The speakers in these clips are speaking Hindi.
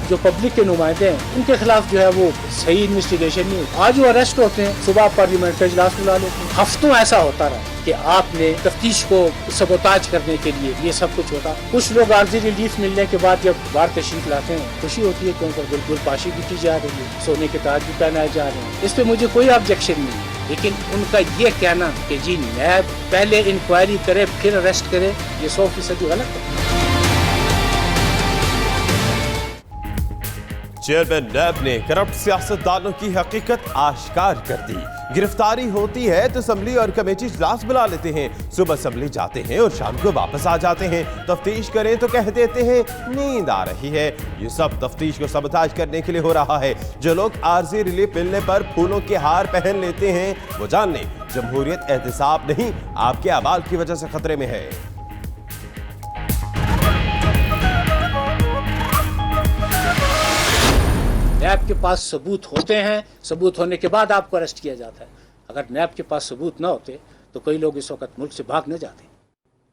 जो पब्लिक के नुमाइंदे हैं उनके खिलाफ जो है वो सही इन्वेस्टिगेशन नहीं होती। आज वो अरेस्ट होते हैं, सुबह पार्लियामेंट का इजलास बुला लेते हैं। हफ्तों ऐसा होता रहा कि आपने तफ्तीश को सबोताज करने के लिए ये सब कुछ होता। कुछ लोग आर्जी रिलीफ मिलने के बाद जब बाहर तशरीफ लाते हैं खुशी होती है क्योंकि बिल्कुल पाशी भी की जा रही है, सोने के ताज भी पहनाए जा रहे हैं। इस पे मुझे कोई ऑब्जेक्शन नहीं है, लेकिन उनका ये कहना कि जी नैब पहले इंक्वायरी करे फिर अरेस्ट करे, ये 100% गलत है। चेयरमैन नैब ने करप्ट सियासतदानों की हकीकत आश्कार कर दी। गिरफ्तारी होती है तो असम्बली और कमेटी इजलास बुला लेते हैं, सुबह असम्बली जाते हैं और शाम को वापस आ जाते हैं। तफ्तीश करें तो कह देते हैं नींद आ रही है। ये सब तफ्तीश को सबताज करने के लिए हो रहा है। जो लोग आर्जी रिलीफ मिलने पर फूलों के हार पहन लेते हैं वो जान लें जमहूरियत एहतिसाब नहीं आपके अमाल की वजह से खतरे में है। नैब के पास सबूत होते हैं, सबूत होने के बाद आपको अरेस्ट किया जाता है। अगर नैब के पास सबूत ना होते तो कई लोग इस वक्त मुल्क से भाग न जाते,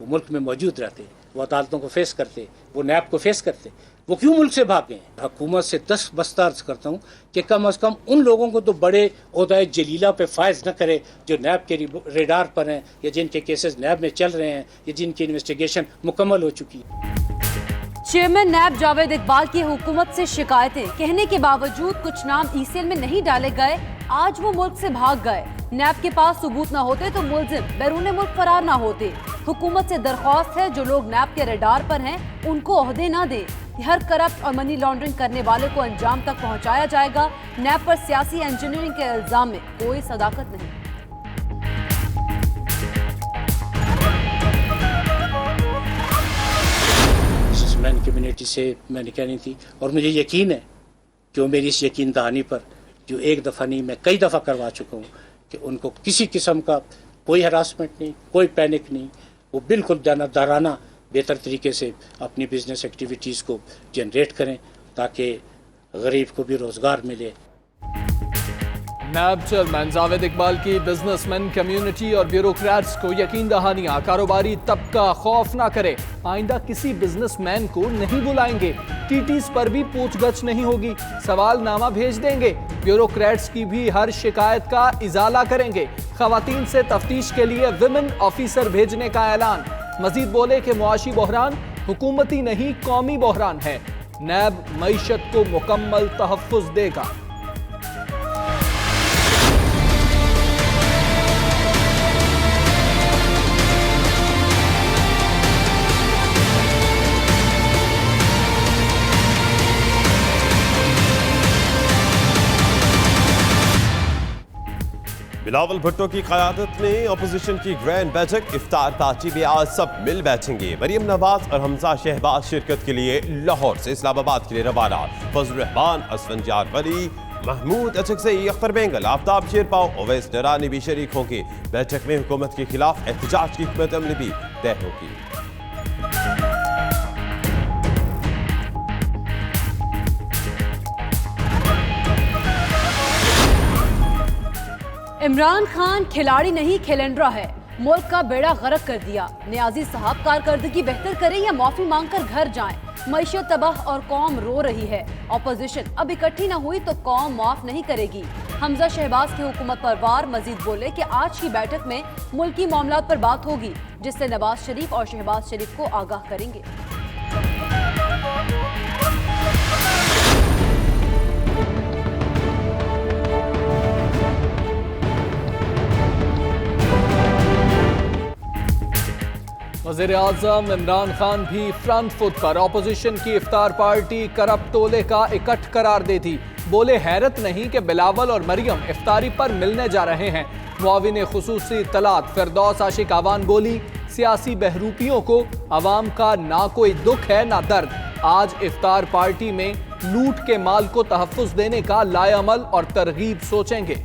वो मुल्क में मौजूद रहते, वो अदालतों को फेस करते, वो नैब को फेस करते। वो क्यों मुल्क से भाग गए? हुकूमत से 10 बस्ता अर्ज करता हूँ कि कम अज कम उन लोगों को तो बड़े ओहदाए जलीला पे फायज न करे जो नैब के रेडार पर हैं या जिनके केसेस नैब में चल रहे हैं या जिनकी इन्वेस्टिगेशन मुकम्मल हो चुकी है। चेयरमैन नैब जावेद इकबाल की हुकूमत से शिकायतें कहने के बावजूद कुछ नाम ईसीएल में नहीं डाले गए। आज वो मुल्क से भाग गए। नैब के पास सबूत ना होते तो मुलजिम बैरून मुल्क फरार ना होते। हुकूमत से दरख्वास्त है जो लोग नैब के रडार पर हैं उनको ओहदे ना दें। हर करप्ट और मनी लॉन्ड्रिंग करने वाले को अंजाम तक पहुंचाया जाएगा। नैब पर सियासी इंजीनियरिंग के इल्जाम में कोई सदाकत नहीं। मैन कम्युनिटी से मैंने कहनी थी और मुझे यकीन है कि वो मेरी इस यकीन दहानी पर जो एक दफ़ा नहीं मैं कई दफ़ा करवा चुका हूँ कि उनको किसी किस्म का कोई हरासमेंट नहीं, कोई पैनिक नहीं, वो बिल्कुल दाराना बेहतर तरीके से अपनी बिजनेस एक्टिविटीज़ को जनरेट करें ताकि गरीब को भी रोज़गार मिले। नैब चेयरमैन जावेद इकबाल की बिजनेसमैन कम्युनिटी और ब्यूरोक्रेट्स को यकीन दहानियां। कारोबारी तबका खौफ ना करे, आइंदा किसी बिजनेसमैन को नहीं बुलाएंगे। टीटीज पर भी पूछगछ नहीं होगी, सवालनामा भेज देंगे। ब्यूरोक्रेट्स की भी हर शिकायत का इजाला करेंगे। खवातीन से तफ्तीश के लिए विमेन ऑफिसर भेजने का ऐलान। मजीद बोले कि मुआशी बहरान हुकूमती नहीं कौमी बहरान है। नैब मईशत को मुकम्मल तहफ़्फ़ुज़ देगा। बिलावल भुट्टो की क़यादत में अपोजिशन की ग्रैंड बैठक। इफ्तार पार्टी में आज सब मिल बैठेंगे। मरियम नवाज और हमजा शहबाज शिरकत के लिए लाहौर से इस्लामाबाद के लिए रवाना। फजल रहमान, असफंजार वली, महमूद अचकज़ई, अख्तर बेंगल, आफ्ताब शेरपाव, ओवैस नरानी भी शरीक होंगे। बैठक में हुकूमत के खिलाफ एहतजाज की हिकमत अमली भी तय होगी। इमरान खान खिलाड़ी नहीं खिलंडरा है, मुल्क का बेड़ा गर्क कर दिया। नियाजी साहब कारकर्दगी बेहतर करें या माफी मांगकर घर जाएं। मईशत तबाह और कौम रो रही है। ऑपोजिशन अब इकट्ठी न हुई तो कौम माफ नहीं करेगी। हमजा शहबाज की हुकूमत पर वार। मजीद बोले कि आज की बैठक में मुल्की मामलात पर बात होगी जिससे नवाज शरीफ और शहबाज शरीफ को आगाह करेंगे। वज़ीर-ए-आज़म इमरान खान भी फ्रंट फुट पर अपोजिशन की इफ्तार पार्टी करप्ट टोले का इकट्ठ करार दे दी। बोले हैरत नहीं कि बिलावल और मरियम इफ्तारी पर मिलने जा रहे हैं। मुआविन खुसूसी तलात फिरदौस आशिक आवान बोली सियासी बहरूपियों को अवाम का ना कोई दुख है ना दर्द। आज इफ्तार पार्टी में लूट के माल को तहफ़्फ़ुज़ देने का लाएअमल और तरगीब सोचेंगे।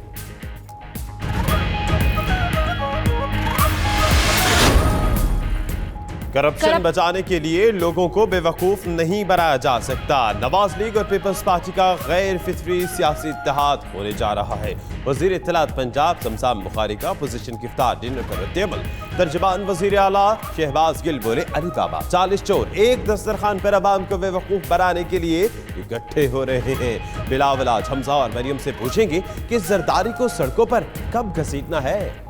करप्शन बचाने के लिए लोगों को बेवकूफ नहीं बनाया जा सकता। नवाज लीग और पीपल्स पार्टी का गैर फितरी सियासी इत्तेहाद होने जा रहा है। वजीर इत्तलात पंजाब शमशान बुखारी का अपोजिशन की इफ्तार डिनर पर रद्द-ए-अमल। तर्जुमान वजीर आला शहबाज गिल बोले, अली बाबा 40 चोर एक दस्तरखान पर अवाम को बेवकूफ बनाने के लिए इकट्ठे हो रहे हैं। बिलावल आज हमजा और मरियम से पूछेंगे कि जरदारी को सड़कों पर कब घसीटना है।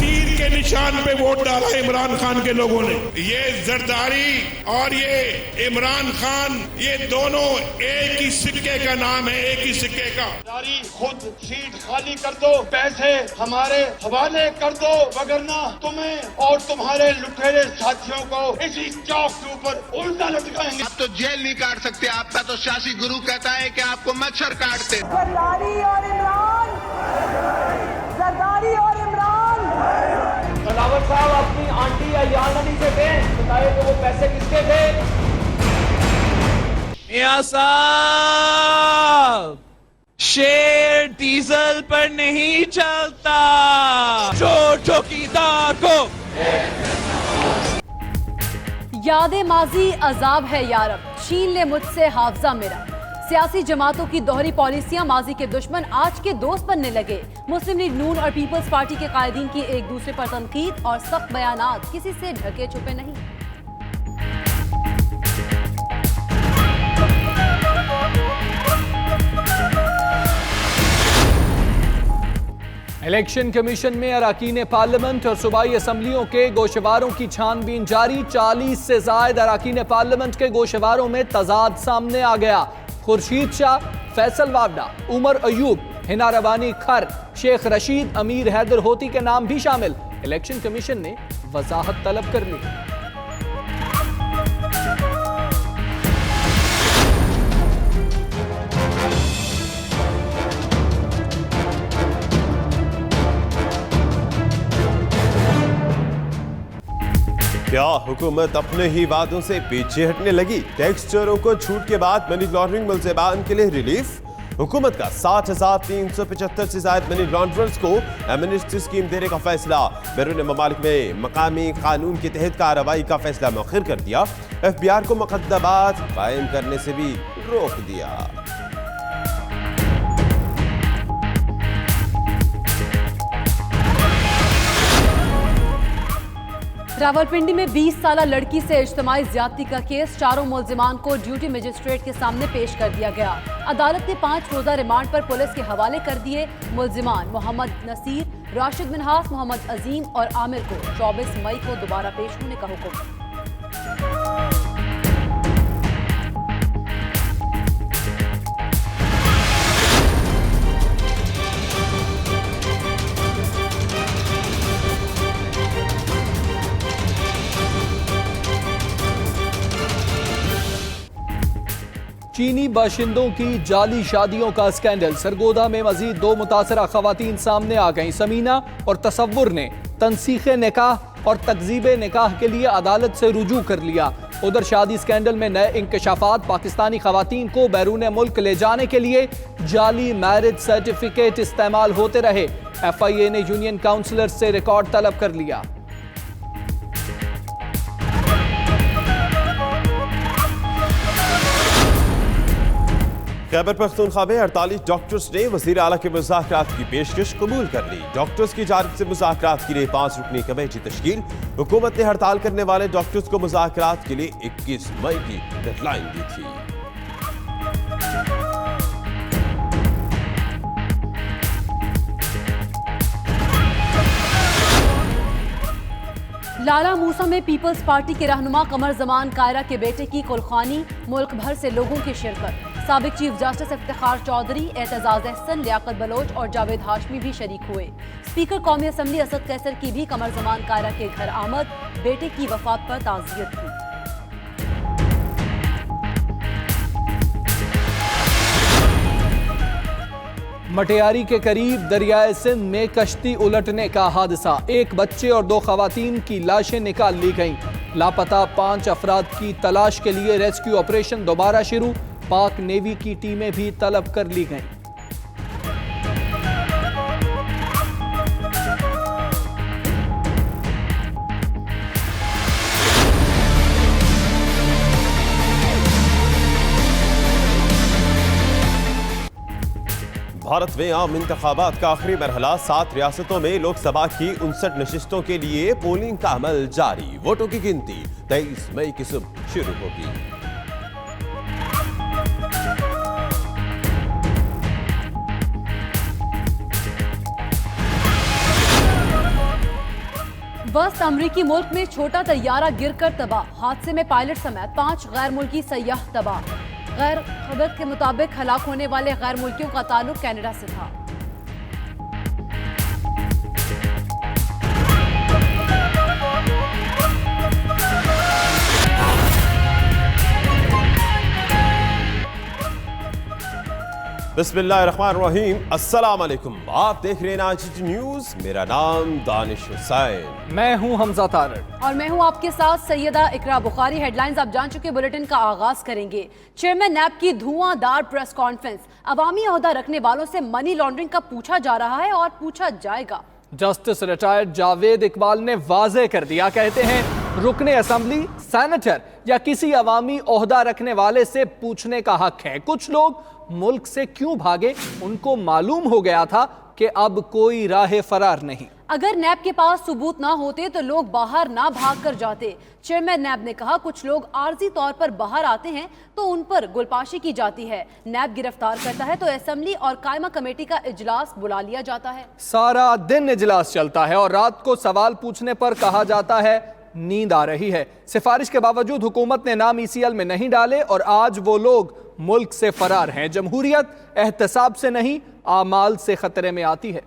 तीर के निशान पे वोट डाला इमरान खान के लोगों ने। ये जरदारी और ये इमरान खान, ये दोनों एक ही सिक्के का नाम है, एक ही सिक्के का। जरदारी खुद सीट खाली कर दो, पैसे हमारे हवाले कर दो, वगरना तुम्हें और तुम्हारे लुटेरे साथियों को इसी चौक के ऊपर उल्टा लटकाएंगे। आप तो जेल नहीं काट सकते, आपका तो सियासी गुरु कहता है कि आपको मच्छर काटते। जरदारी और इमरान, जरदारी और इमरान। सलावत साहब अपनी आंटी या यानी से बताए तो वो पैसे किसके थे? मियां साहब, शेर डीजल पर नहीं चलता, चोर चौकीदार को। यादें माजी अजाब है यारब, छीन ले मुझसे हाफजा मेरा। सियासी जमातों की दोहरी पॉलिसियां माजी के दुश्मन आज के दोस्त बनने लगे। मुस्लिम लीग नून और पीपल्स पार्टी के कायदीन की एक दूसरे पर तनकीद और सख्त बयानात किसी से ढके छुपे नहीं। इलेक्शन कमीशन में अरकान पार्लियामेंट और सूबाई असम्बलियों के गोशवारों की छानबीन जारी। 40 से ज्यादा अरकान पार्लियामेंट के गोशवारों में तजाद सामने आ गया। खुर्शीद शाह, फैसल वावडा, उमर अयूब, हिना रबानी खर, शेख रशीद, अमीर हैदर होती के नाम भी शामिल। इलेक्शन कमीशन ने वजाहत तलब कर ली। क्या हुकूमत अपने ही वादों से पीछे हटने लगी? टैक्स चोरों को छूट के बाद मनी लॉन्ड्रिंग मुलज़िमान के लिए रिलीफ। हुकूमत का 60,375 से ज्यादा मनी लॉन्ड्रर्स को एमनेस्टी स्कीम देने का फैसला। बैरून ममालिक में मकामी कानून के तहत कार्रवाई का फैसला मौखर कर दिया। FBI को मुकद्दमात कायम करने से भी रोक दिया। रावलपिंडी में 20 साला लड़की से इज्तिमाई ज्यादती का केस। चारों मुलजिमान को ड्यूटी मजिस्ट्रेट के सामने पेश कर दिया गया। अदालत ने 5 रोजा रिमांड पर पुलिस के हवाले कर दिए। मुलजिमान मोहम्मद नसीर, राशिद मिनहास, मोहम्मद अजीम और आमिर को 24 मई को दोबारा पेश होने का हुक्म। चीनी बाशिंदों की जाली शादियों का स्कैंडल। सरगोदा में मजीद 2 मुतासरा खवातीन सामने आ गईं। समीना और तसव्वुर ने तनसीख निकाह और तकजीब निकाह के लिए अदालत से रुजू कर लिया। उधर शादी स्कैंडल में नए इंकशाफात। पाकिस्तानी खवातीन को बैरून मुल्क ले जाने के लिए जाली मैरिज सर्टिफिकेट इस्तेमाल होते रहे। FIA ने यूनियन काउंसलर से रिकॉर्ड तलब कर लिया। खैबर पख्तूनख्वा में 48 डॉक्टर्स ने वज़ीर आला के मुज़ाकरात की पेशकश कबूल कर ली। डॉक्टर्स की जानिब से मुज़ाकरात के लिए 5 रुकनी कमेटी तश्कील। हुकूमत ने हड़ताल करने वाले डॉक्टर्स को मुज़ाकरात के लिए 21 मई की डेडलाइन दी थी। लाला मूसा में पीपल्स पार्टी के रहनुमा कमर जमान कायरा के बेटे की कुलखानी। मुल्क भर से लोगों की शिरकत। साबिक चीफ जस्टिस इफ्तिखार चौधरी, एतजाज अहसन, लियाकत बलोच और जावेद हाशमी भी शरीक हुए। स्पीकर कौमी असम्बली असद कैसर की भी कमर जमान कायरा के घर आमद। बेटे की वफात पर ताज़ियत की। मटियारी के करीब दरियाए सिंध में कश्ती उलटने का हादसा। 1 बच्चे और 2 खवातीन की लाशें निकाल ली गईं। लापता 5 अफराद की तलाश के लिए रेस्क्यू ऑपरेशन दोबारा शुरू। पाक नेवी की टीमें भी तलब कर ली गईं। भारत में आम इंतखाबात का आखिरी मरहला 7 रियासतों में लोकसभा की 59 नशिस्तों के लिए पोलिंग का अमल जारी। वोटों की गिनती 23 मई की सुबह शुरू होगी। वस्त अमरीकी मुल्क में छोटा तैयारा गिरकर तबाह। हादसे में पायलट समेत 5 गैर मुल्की सयाह तबाह। गैर खबर के मुताबिक हलाक होने वाले गैर मुल्कियों का ताल्लुक कनाडा से था। बिस्मिल्लाहिर्रहमानिर्रहीम, अस्सलाम वालेकुम। आप देख रहे हैं आज न्यूज। मेरा नाम दानिश हुसैन, मैं हूं हमजा तारड़ और मैं हूं आपके साथ सैयदा इकरा बुखारी। हेडलाइंस आप जान चुके, बुलेटिन का आगाज करेंगे। चेयरमैन नैब की धुआंधार प्रेस कॉन्फ्रेंस। अवामी ओहदा रखने वालों से मनी लॉन्ड्रिंग का पूछा जा रहा है और पूछा जाएगा। जस्टिस रिटायर्ड जावेद इकबाल ने वाजे कर दिया, कहते हैं रुकने असेंबली, सेनेटर या किसी अवामी ओहदा रखने वाले से पूछने का हक है। कुछ लोग मुल्क से क्यों भागे, उनको मालूम हो गया था कि अब कोई राह फरार नहीं। अगर नैब के पास सबूत ना होते तो लोग बाहर ना भाग कर जाते। चेयरमैन नैब ने कहा कुछ लोग आर्जी तौर पर बाहर आते हैं तो उन पर गुलपाशी की जाती है। नैब गिरफ्तार करता है तो असेंबली और कायमा कमेटी का इजलास बुला लिया जाता है। सारा दिन इजलास चलता है और रात को सवाल पूछने पर कहा जाता है नींद आ रही है। सिफारिश के बावजूद हुकूमत ने नाम ECL में नहीं डाले और आज वो लोग मुल्क से फरार हैं। जमहूरियत एहतसाब से नहीं, आमाल से खतरे में आती है।